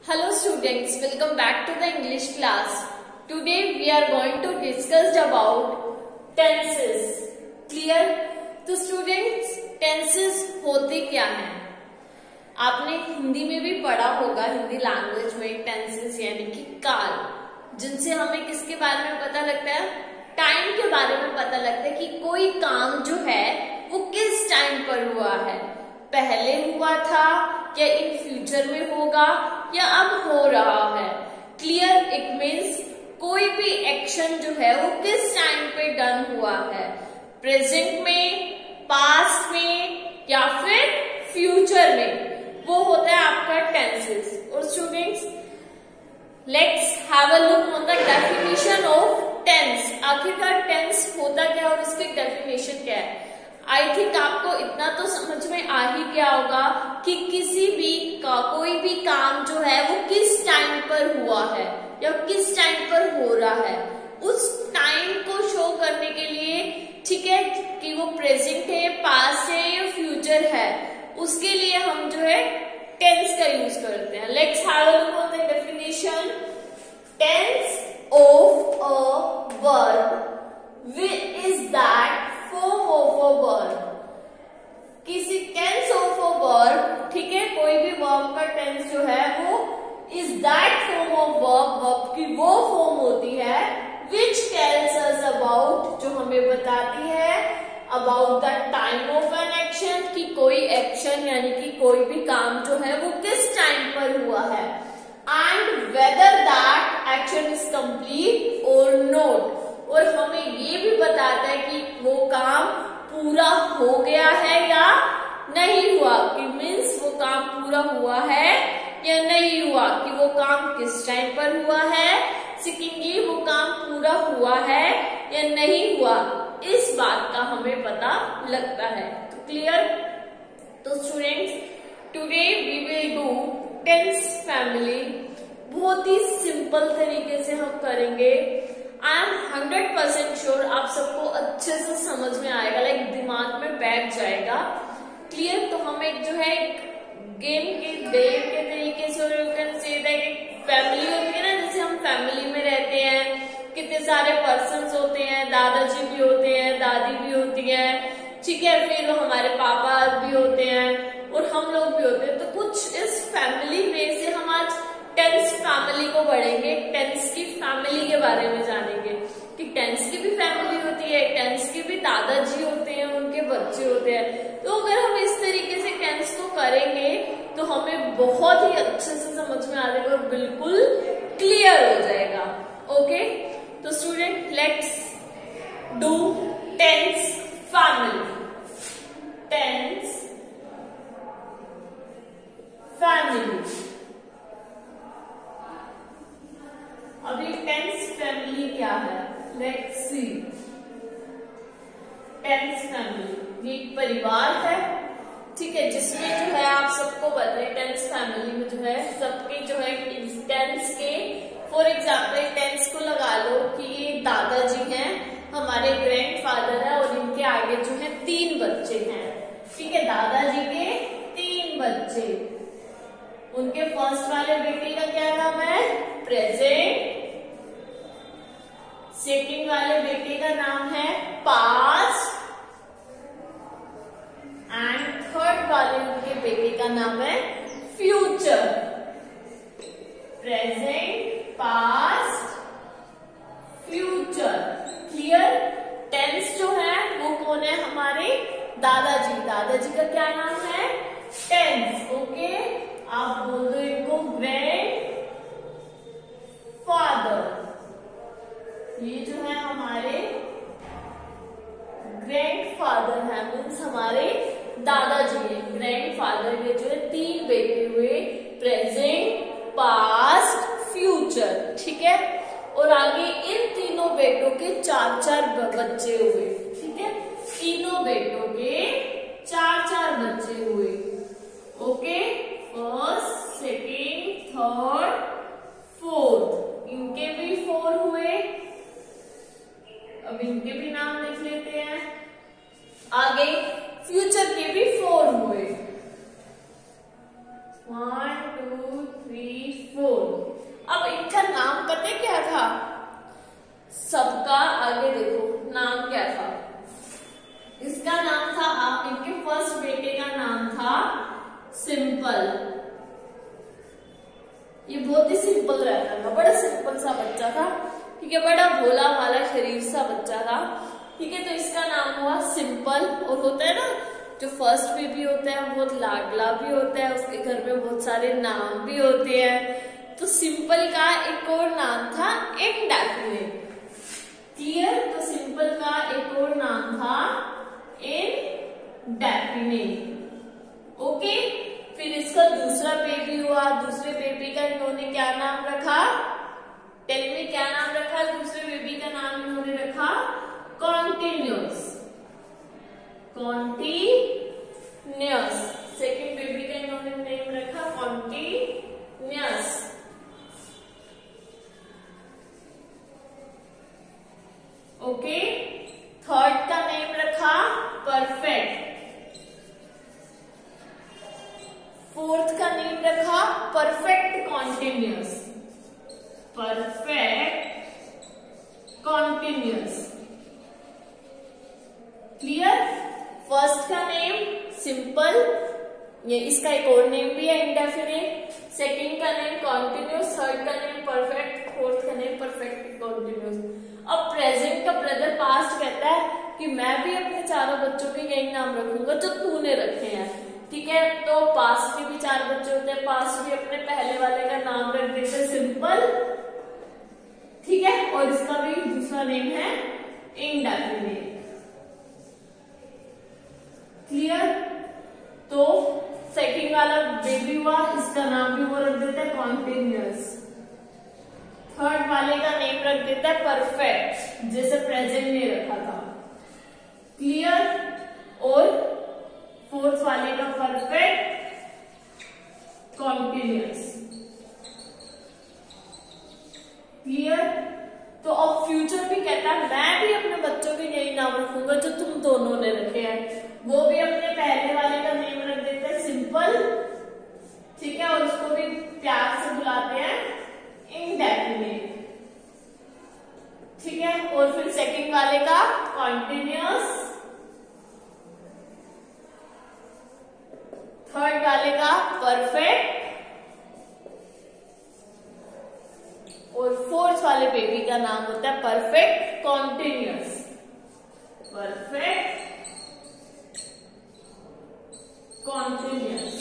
Hello students, welcome back to the English class. Today we are going to discuss about tenses. Clear? तो students tenses होते क्या हैं? आपने हिंदी में भी पढ़ा होगा, हिंदी लैंग्वेज में tenses यानी कि काल, जिनसे हमें किसके बारे में पता लगता है? टाइम के बारे में पता लगता है कि कोई काम जो है वो किस टाइम पर हुआ है, पहले हुआ था या इन फ्यूचर में होगा या अब हो रहा है. क्लियर? इट मीन्स कोई भी एक्शन जो है वो किस टाइम पे डन हुआ है, प्रेजेंट में, पास्ट में या फिर फ्यूचर में, वो होता है आपका टेंसेस. और students let's have a look on the definition of tense. आखिरकार टेंस होता क्या और उसकी डेफिनेशन क्या है. आई थिंक आपको इतना तो समझ में आ ही गया होगा कि किसी भी कोई भी काम जो है वो किस टाइम पर हुआ है या किस टाइम पर हो रहा है, उस टाइम को शो करने के लिए, ठीक है, कि वो प्रेजेंट है, पास्ट है या फ्यूचर है, उसके लिए हम जो है टेंस का यूज करते हैं. Let's have a look on the definition. Tense of a verb is that form of a verb. किसी टेंस ऑफ अ वर्ब, ठीक है, कोई भी वर्ब का टेंस जो है वो is that form of verb, verb की वो फॉर्म होती है विच टेल्स अस अबाउट, जो हमें बताती है about the time of an action, कि कोई एक्शन यानी कि कोई भी काम जो है वो किस टाइम पर हुआ है, and weather that action is complete और नॉट. और हमें ये भी बताता है कि वो काम पूरा हो गया है या नहीं हुआ, कि मीन्स वो काम पूरा हुआ है या नहीं हुआ, कि वो काम किस टाइम पर हुआ है, सेकेंडली वो काम पूरा हुआ है या नहीं हुआ, इस बात का हमें पता लगता है. तो क्लियर? तो students today we will do tense family. बहुत ही सिंपल तरीके से हम करेंगे. आई एम 100% श्योर आप सबको अच्छे से समझ में आएगा, लाइक दिमाग में बैठ जाएगा. क्लियर? तो हम एक जो है गेम के तरीके से, और you can say that family होती है ना, जैसे हम फैमिली में रहते हैं, कितने सारे पर्सन्स होते हैं, दादाजी भी होते हैं, दादी भी होती है, ठीक है, फिर हमारे पापा भी होते हैं और हम लोग भी होते हैं. तो कुछ इस फैमिली में से हम आज टेंस फैमिली को बढ़ेंगे, टेंस की फैमिली के बारे में जानेंगे कि टेंस की भी फैमिली होती है, टेंस के भी दादाजी होते हैं, उनके बच्चे होते हैं. तो अगर हम इस तरीके से टेंस को करेंगे तो हमें बहुत ही अच्छे से समझ में आ जाएगा और बिल्कुल क्लियर हो जाएगा. ओके, तो student let's do tense family. Tense family. अभी टेंस फैमिली क्या है, लेट्स सी. टेंस फैमिली ये एक परिवार है, ठीक है, जिसमें जो है आप सबको पता है टेंस फैमिली में जो है सबके जो है टेंस के, फॉर एग्जाम्पल टेंस को लगा लो कि ये दादाजी हैं, हमारे ग्रैंडफादर है और इनके आगे जो है 3 बच्चे हैं, ठीक है, दादाजी के 3 बच्चे. उनके फर्स्ट वाले बेटे का क्या नाम है, प्रेजेंट. सेकंड वाले बेटे का नाम है पास्ट, एंड थर्ड वाले उनके बेटे का नाम है future. Present, past, future. Clear? Tense जो है वो कौन है, हमारे दादाजी. दादाजी का क्या नाम है, टेंस. ओके, आप बोल दो इनको ग्रैंड फादर. ये जो है हमारे ग्रैंडफादर है, मीन्स हमारे दादाजी है. ग्रैंडफादर के जो है 3 बेटे हुए, प्रेजेंट, पास्ट, फ्यूचर, ठीक है. और आगे इन तीनों बेटों के 4-4 बच्चे हुए, ठीक है, तीनों बेटों के 4-4 बच्चे हुए. Okay, first, second, third, fourth, इनके भी 4 हुए. अब इनके भी नाम लिख लेते हैं. आगे फ्यूचर के भी 4 हुए. 1 2 3 4. अब इनका नाम पता है क्या था? सबका आगे देखो नाम क्या था? इसका नाम था, इनके फर्स्ट बेटे का नाम था सिंपल। ये बहुत ही सिंपल रहता था, बड़ा सिंपल सा बच्चा था, ठीक है, बड़ा भोला भाला शरीफ सा बच्चा था, ठीक है। तो इसका नाम हुआ सिंपल। और होता है ना, जो फर्स्ट बेबी होता है बहुत लाडला भी होता है, उसके घर में बहुत सारे नाम भी होते हैं। तो सिंपल का एक और नाम था इंडेफिनिट। क्लियर? तो सिंपल का एक और नाम था इंडेफिनिट। ओके, फिर इसका दूसरा बेबी हुआ। दूसरे बेबी का इन्होंने क्या नाम रखा? टेल मी, क्या नाम रखा? दूसरे बेबी का नाम इन्होंने रखा कॉन्टिन्यूअस। कॉन्टिन्यूअस। सेकेंड बेबी का इन्होंने नेम रखा कॉन्टिन्यूअस। ओके, थर्ड का नेम रखा परफेक्ट। फोर्थ का नेम रखा perfect continuous. Perfect continuous. Clear? First का नेम सिंपल, ये इसका एक और नेम भी है इंडेफिनिट। सेकंड का नेम कॉन्टिन्यूअस, थर्ड का नेम परफेक्ट, फोर्थ का नेम परफेक्ट कॉन्टिन्यूअस। अब प्रेजेंट का ब्रदर पास्ट कहता है कि मैं भी अपने चारों बच्चों के यही नाम रखूंगा जो तूने रखे हैं, ठीक है। तो पास्ट के भी 4 बच्चे होते हैं, पास्ट भी अपने पहले वाले का नाम रख देते सिंपल, ठीक है। और इसका भी दूसरा नेम है इंडेफिनिट। क्लियर? तो सेकंड वाला बेबी हुआ, इसका नाम भी वो रख देता है कॉन्टिन्यूअस। थर्ड वाले का नेम रख देता है परफेक्ट, जैसे प्रेजेंट में रखा था। क्लियर? और फोर्थ वाले का परफेक्ट कॉन्टिन्यूअस। क्लियर? तो अब फ्यूचर भी कहता है मैं भी अपने बच्चों के यही नाम रखूंगा जो तुम दोनों ने रखे हैं। वो भी अपने पहले वाले का नेम रख देते हैं सिंपल, ठीक है, और उसको भी प्यार से बुलाते हैं इंडेफिनिट, ठीक है। और फिर सेकंड वाले का कॉन्टिन्यूअस, थर्ड वाले का परफेक्ट, और फोर्थ वाले बेबी का नाम होता है perfect continuous. Perfect continuous.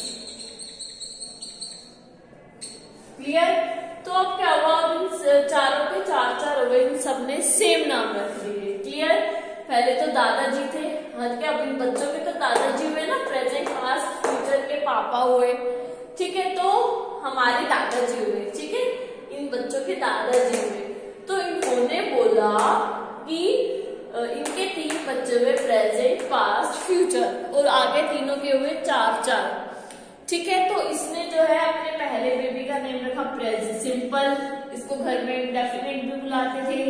Clear? तो अब क्या हुआ? अब इन चारों के 4 हो गए, इन सबने सेम नाम रख दिए। क्लियर? पहले तो दादाजी थे, हाँ क्या, अब इन बच्चों के तो दादाजी हुए ना, प्रेजेंट पास्ट फ्यूचर के पापा हुए, ठीक है। तो हमारे दादाजी हुए, ठीक है, इन बच्चों के दादाजी हुए। तो इन्होंने बोला कि इनके 3 बच्चे हुए प्रेजेंट पास्ट फ्यूचर, और आगे तीनों के हुए 4, ठीक है। तो इसने जो है अपने पहले बेबी का नेम रखा प्रेजेंट सिंपल, इसको घर में इंडेफिनिट भी बुलाते थे।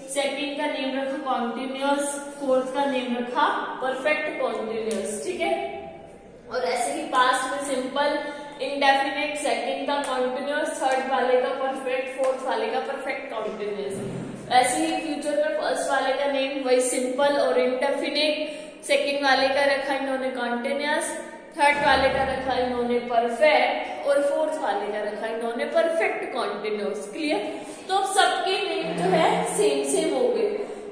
सेकंड का नेम रखा कॉन्टिन्यूअस, फोर्थ का नेम रखा परफेक्ट कॉन्टिन्यूअस, ठीक है। और ऐसे ही पास्ट में सिंपल, इंडेफिनिट, सेकंड का कॉन्टिन्यूअस, थर्ड वाले का परफेक्ट, फोर्थ वाले का परफेक्ट कॉन्टिन्यूअस। ऐसे ही फ्यूचर में फर्स्ट वाले का नेम वही सिंपल और इंडेफिनिट, सेकंड वाले का रखा इन्होंने कॉन्टिन्यूअस, थर्ड वाले का रखा इन्होंने परफेक्ट, और फोर्थ वाले का रखा इन्होंने परफेक्ट कॉन्टिन्यूअस। क्लियर? तो सबके नेम जो है सेम हो गए।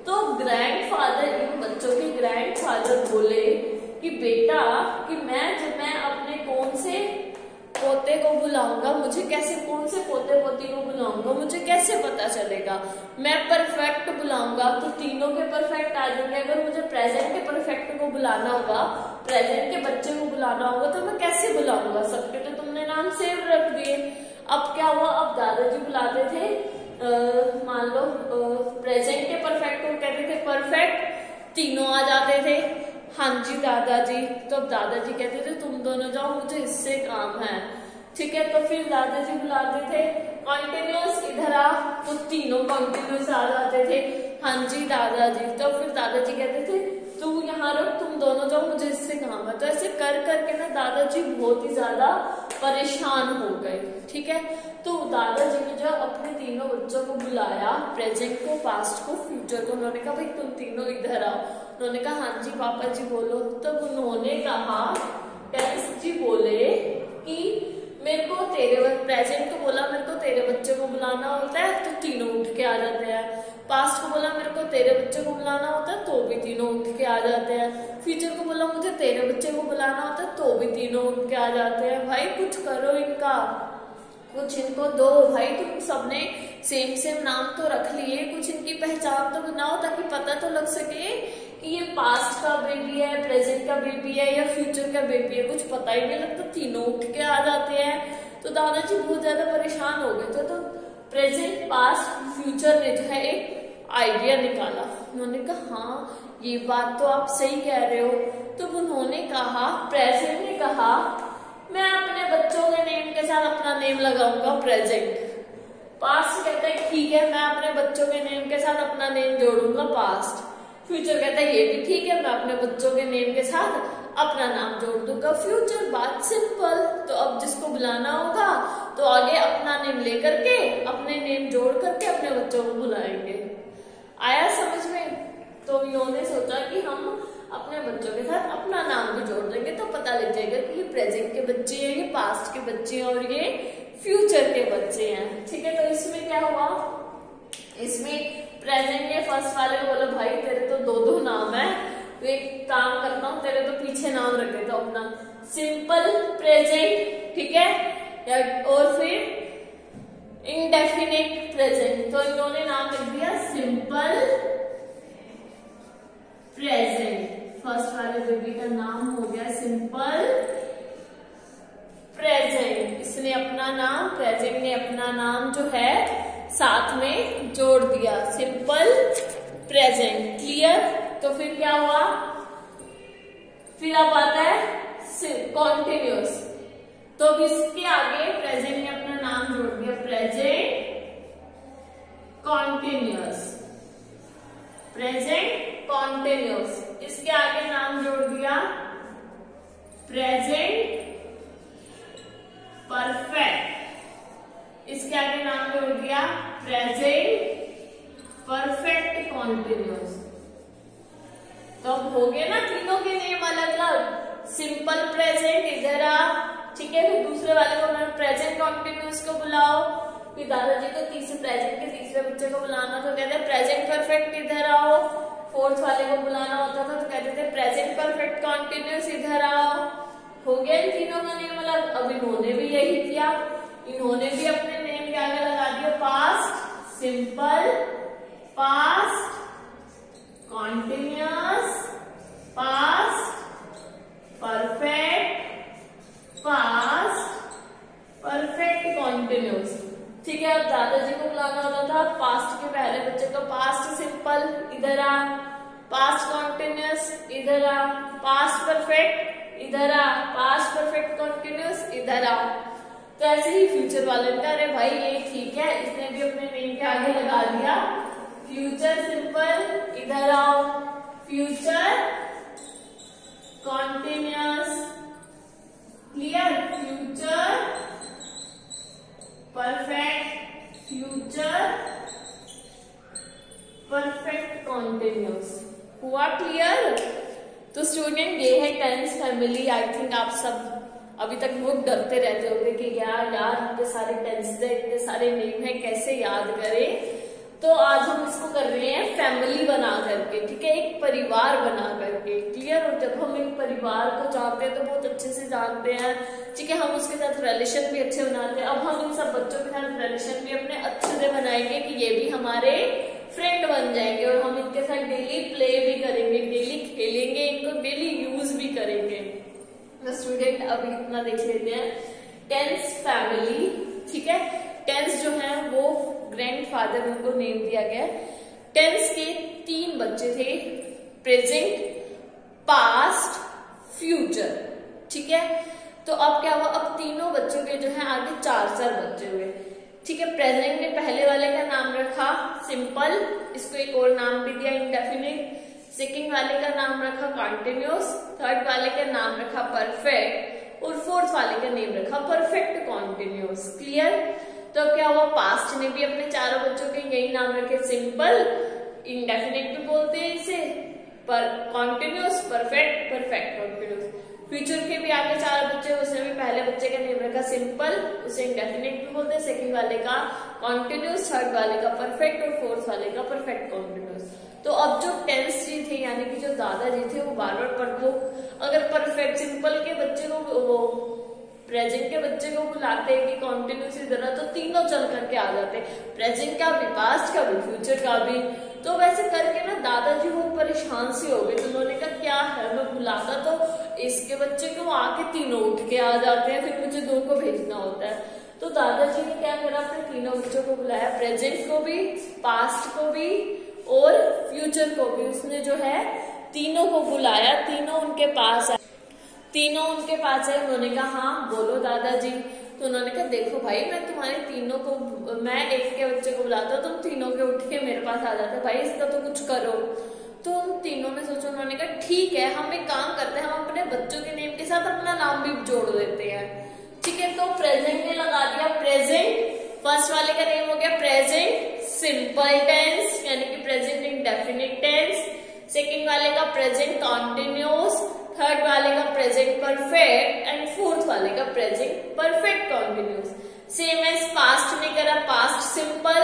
तो ग्रैंडफादर, इन बच्चों के ग्रैंडफादर बोले कि बेटा कि मैं अपने कौन से पोते को बुलाऊंगा, मुझे कैसे, कौन से पोते पोती को बुलाऊंगा, मुझे कैसे पता चलेगा? मैं परफेक्ट बुलाऊंगा तो तीनों के परफेक्ट आ जाएंगे। अगर मुझे प्रेजेंट के परफेक्ट को बुलाना होगा, प्रेजेंट के बच्चे को बुलाना होगा, तो मैं कैसे बुलाऊंगा? सबके तो तुमने नाम सेम रख दिए। अब क्या हुआ? अब दादाजी बुलाते थे, मान लो प्रेजेंट के परफेक्ट को कहते थे परफेक्ट, तीनों आ जाते थे, हाँ जी दादाजी। तो अब दादाजी कहते थे तुम दोनों जाओ, मुझे इससे काम है, ठीक है। तो फिर दादाजी बुलाते थे कॉन्टिन्यूअस, इधर आ, तो तीनों कॉन्टिन्यूअस आ जाते थे, हाँ जी दादाजी। तो फिर दादाजी कहते थे तू यहाँ रहो, तुम दोनों जाओ, मुझे इससे काम है। तो ऐसे कर करके ना दादाजी बहुत ही ज्यादा परेशान हो गए। ठीक है, तो दादाजी ने जो अपने तीनों बच्चों को बुलाया, प्रेजेंट को, पास्ट को, फ्यूचर को, उन्होंने कहा भाई तुम तीनों इधर आओ। उन्होंने कहा हाँ जी पापा जी बोलो। तब उन्होंने कहा, टेंस जी बोले कि मेरे को प्रेजेंट को बोला मेरे को तेरे बच्चे को बुलाना होता है तो तीनों उठ के आ जाते हैं। पास्ट को बोला मेरे को तेरे बच्चे को बुलाना होता है तो भी तीनों उठ के आ जाते हैं। फ्यूचर को बोला मुझे तेरे बच्चे को बुलाना होता है तो भी तीनों उठ के आ जाते हैं। भाई कुछ करो इनका, कुछ इनको दो भाई, तुम सबने सेम नाम तो रख लिए, कुछ इनकी पहचान तो बनाओ ताकि पता तो लग सके कि ये पास्ट का बेबी है, प्रेजेंट का बेबी है या फ्यूचर का बेबी है। कुछ पता ही नहीं लगता, तीनों उठ के आ जाते हैं। तो दादाजी बहुत ज्यादा परेशान हो गए थे। तो प्रेजेंट, पास्ट, फ्यूचर ने जो है एक आइडिया निकाला। उन्होंने कहा हाँ ये बात तो आप सही कह रहे हो। तो उन्होंने कहा, प्रेजेंट ने कहा मैं अपने बच्चों के नेम के साथ अपना नेम लगाऊंगा प्रेजेंट। पास्ट कहता है ठीक है मैं अपने बच्चों के नेम के साथ अपना नेम जोड़ूंगा पास्ट। फ्यूचर कहता है ये भी ठीक है मैं अपने बच्चों के नेम के साथ अपना नाम जोड़ दूंगा फ्यूचर। बात सिंपल। तो अब जिसको बुलाना होगा तो आगे अपना नेम लेकर के, अपने नेम जोड़ करके अपने बच्चों को बुलाएंगे। आया समझ में? तो इन्होंने सोचा कि हम अपने बच्चों के साथ अपना नाम भी जोड़ देंगे तो पता लग जाएगा कि ये प्रेजेंट के बच्चे हैं, ये पास्ट के बच्चे हैं और ये फ्यूचर के बच्चे हैं। ठीक है, तो इसमें क्या हुआ, इसमें प्रेजेंट ने फर्स्ट वाले को बोला भाई तेरे तो दो नाम है, तो एक काम करता हूँ तेरे तो पीछे नाम रख देता हूँ अपना सिंपल प्रेजेंट। ठीक है, और फिर इंडेफिनिट प्रेजेंट। तो इन्होंने नाम लिख दिया सिंपल प्रेजेंट। फर्स्ट वाले बेबी का नाम हो गया सिंपल प्रेजेंट। इसने अपना नाम, प्रेजेंट ने अपना नाम जो है साथ में जोड़ दिया सिंपल प्रेजेंट। क्लियर? तो फिर क्या हुआ, फिर अब आता है कॉन्टिन्यूअस। तो अब इसके आगे प्रेजेंट ने अपना नाम जोड़ दिया प्रेजेंट कॉन्टिन्यूअस, प्रेजेंट कॉन्टिन्यूअस। इसके आगे नाम जोड़ दिया प्रेजेंट परफेक्ट। इसके आगे नाम जोड़ दिया प्रेजेंट परफेक्ट कॉन्टिन्यूअस। तो अब हो गए ना तीनों के नेम अलग अलग। सिंपल प्रेजेंट इधर आ, ठीक है। फिर दूसरे वाले को प्रेजेंट कॉन्टिन्यूअस को बुलाओ। फिर दादाजी को प्रेजेंट के तीसरे बच्चे को बुलाना तो कहते हैं प्रेजेंट परफेक्ट इधर आओ। फोर्थ वाले को बुलाना होता था तो कहते थे प्रेजेंट परफेक्ट कॉन्टिन्यूअस इधर आओ। हो गया इन तीनों का नेम अलग। अब इन्होंने भी यही किया, इन्होंने भी अपने नेम के आगे लगा दिया past simple, past continuous, past perfect, past perfect continuous. ठीक है, अब दादाजी को बुलाना होता था पास्ट के पहले बच्चे को पास्ट सिंपल इधर आ, पास्ट कॉन्टिन्यूअस इधर आ, पास्ट परफेक्ट इधर आ, पास्ट परफेक्ट कॉन्टिन्यूअस इधर आ। तो ऐसे ही फ्यूचर वाले का, अरे भाई ये ठीक है, इसने भी अपने नेम के आगे लगा दिया फ्यूचर सिंपल इधर आओ, future continuous. Clear? Future perfect, future perfect continuous. हुआ क्लियर? तो स्टूडेंट ये है टेंस फैमिली। आई थिंक आप सब अभी तक बहुत डरते रहते होंगे कि यार इतने सारे टेंस है, इतने सारे नेम है, कैसे याद करें। तो आज हम इसको कर रहे हैं फैमिली बना करके, ठीक है, एक परिवार बना करके। क्लियर? और जब हम एक परिवार को जानते हैं तो बहुत अच्छे से जानते हैं, ठीक है, हम उसके साथ रिलेशन भी अच्छे बनाते हैं। अब हम इन सब बच्चों के साथ रिलेशन भी अपने अच्छे से बनाएंगे कि ये भी हमारे फ्रेंड बन जाएंगे और हम इनके साथ डेली प्ले भी करेंगे, डेली खेलेंगे, इनको डेली यूज भी करेंगे। तो स्टूडेंट अभी इतना देख लेते हैं टेंस फैमिली। ठीक है, टेंस जो है वो ग्रैंडफादर उनको नेम दिया गया। टेंस के 3 बच्चे थे, प्रेजेंट, पास्ट, फ्यूचर। ठीक है, तो अब क्या हुआ, अब तीनों बच्चों के जो है आगे 4 बच्चे हुए। ठीक है, प्रेजेंट ने पहले वाले का नाम रखा सिंपल, इसको एक और नाम भी दिया इंडेफिनिट। सेकंड वाले का नाम रखा कॉन्टिन्यूअस, थर्ड वाले का नाम रखा परफेक्ट, और फोर्थ वाले का नेम रखा परफेक्ट कॉन्टिन्यूअस। क्लियर? तो अब क्या हुआ, पास्ट ने भी अपने चारों बच्चों के यही नाम रखे, सिंपल, इंडेफिनिट भी बोलते हैं इसे, पर continuous, perfect, perfect continuous. Future के भी आगे चार बच्चे, उसने भी पहले बच्चे का नेम रखा सिंपल, उसे इंडेफिनिट भी बोलते हैं, सेकंड वाले का कॉन्टिन्यूअस, थर्ड वाले का परफेक्ट और फोर्थ वाले का परफेक्ट कॉन्टिन्यूअस। तो अब जो टेंस जी थे यानी कि जो दादाजी थे वो बार बार अगर परफेक्ट सिंपल के बच्चे को, वो प्रेजेंट के बच्चे को बुलाते हैं कि कॉन्टिन्यूस इधर, तो तीनों चल करके आ जाते, प्रेजेंट का भी, पास्ट का भी, फ्यूचर का भी। तो वैसे करके ना दादाजी बहुत परेशान से हो गए, तो उन्होंने कहा क्या है, मैं बुलाता तो इसके बच्चे को, आके तीनों उठ के आ जाते हैं, फिर मुझे दो को भेजना होता है। तो दादाजी ने क्या करा, अपने तीनों बच्चों को बुलाया, प्रेजेंट को भी, पास्ट को भी और फ्यूचर को भी। उसने जो है तीनों को बुलाया, तीनों उनके पास आए, तीनों उनके पास है। उन्होंने कहा हाँ बोलो दादाजी। तो उन्होंने कहा देखो भाई, मैं तुम्हारे तीनों को, मैं एक के बच्चे को बुलाता हूँ, तुम तीनों के उठ के मेरे पास आ जाते, भाई इसका तो कुछ करो। तो उन तीनों ने सोचा, उन्होंने कहा ठीक है, हम एक काम करते हैं, हम अपने बच्चों के नेम के साथ अपना नाम भी जोड़ देते हैं। ठीक है, तो प्रेजेंट ने लगा दिया प्रेजेंट, फर्स्ट वाले का नेम हो गया प्रेजेंट सिंपल टेंस यानी कि प्रेजेंट इंडेफिनिट टेंस, सेकेंड वाले का प्रेजेंट कॉन्टिन्यूअस, थर्ड वाले का प्रेजेंट परफेक्ट एंड फोर्थ वाले का present perfect continuous. Same as past ने करा, पास्ट सिंपल,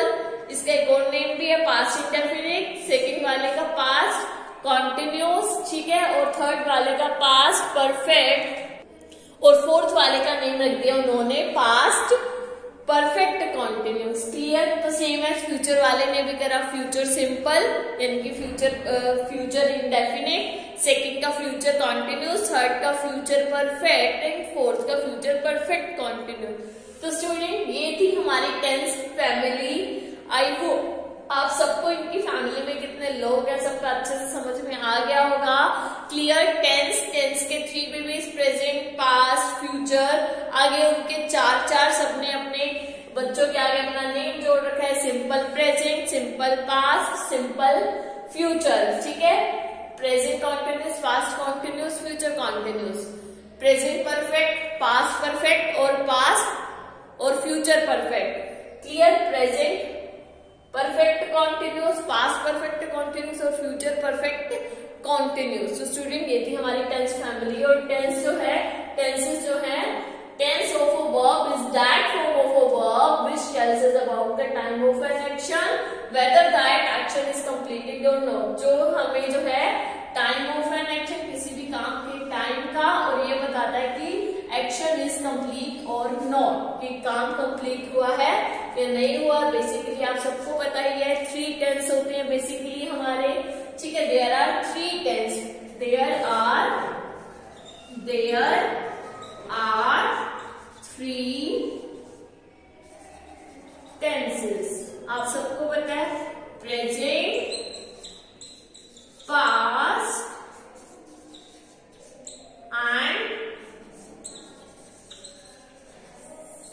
इसका एक और नेम भी है पास्ट इंडेफिनिट, सेकेंड वाले का पास्ट कॉन्टिन्यूअस, ठीक है, और थर्ड वाले का पास्ट परफेक्ट और फोर्थ वाले का नेम रख दिया उन्होंने पास्ट परफेक्ट कॉन्टिन्यूअस। क्लियर? तो सेम एज फ्यूचर वाले ने भी करा, फ्यूचर सिंपल यानी कि फ्यूचर इंडेफिनिट, सेकंड का फ्यूचर कॉन्टिन्यूअस, थर्ड का फ्यूचर परफेक्ट एंड फोर्थ का फ्यूचर परफेक्ट कॉन्टिन्यूअस। तो स्टूडेंट ये थी हमारी टेंस फैमिली। आई होप आप सबको इनकी फैमिली में कितने लोग हैं सबका अच्छे से समझ में आ गया होगा। क्लियर? टेंस के 3 बेबीज, प्रेजेंट, पास्ट, फ्यूचर, आगे उनके चार सबने अपने बच्चों के आगे अपना नेम जोड़ रखा है, simple present, simple past, simple future. ठीक है, present continuous, past continuous, future continuous, present perfect, past perfect और पास्ट और future perfect. Clear? Present perfect continuous, past perfect continuous और फ्यूचर परफेक्ट कॉन्टिन्यूस। तो स्टूडेंट ये थी हमारी टेंस फैमिली। और टेंस जो है, टेंसेस जो है, tense of a verb is that form of a verb which tells us about the time of an action whether that action is completed और नॉट। जो हमें जो है टाइम ऑफ एन एक्शन, किसी भी काम के टाइम का, और ये बताता है कि एक्शन इज कंप्लीट और नॉट, कि काम कंप्लीट हुआ है या नहीं हुआ। बेसिकली आप सबको पता ही है 3 टेंस होते हैं बेसिकली हमारे। ठीक है, there are 3 tense, there are 3 tenses. आप सबको पता है present, past and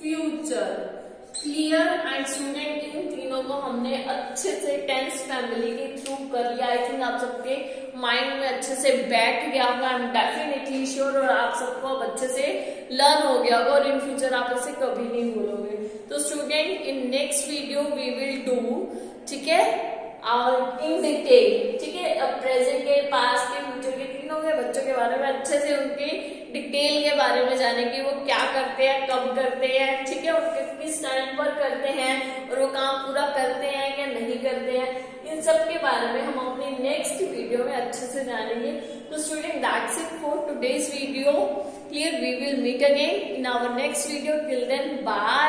future. Clear? And student इन तीनों को हमने अच्छे से टेंस फैमिली के थ्रू कर लिया। आई थिंक आप सबके माइंड में अच्छे से बैठ गया होगा, आई एम डेफिनेटली श्योर, और आप सबको अब अच्छे से लर्न हो गया होगा और इन फ्यूचर आप इसे कभी नहीं भूलोगे। तो student in next video we will do, ठीक है, और इन डिटेल, ठीक है, अब प्रेजेंट के, पास्ट के, फ्यूचर के, तीनों के बच्चों के बारे में अच्छे से उनके डिटेल के बारे में जाने की, वो क्या करते हैं, कब करते हैं, ठीक है, उनके किस टाइम पर करते हैं और वो काम पूरा करते हैं या नहीं करते हैं, इन सब के बारे में हम अपनी नेक्स्ट वीडियो में अच्छे से जानेंगे। तो student that's it for today's video. Clear? We will meet again in our next video. Till then bye.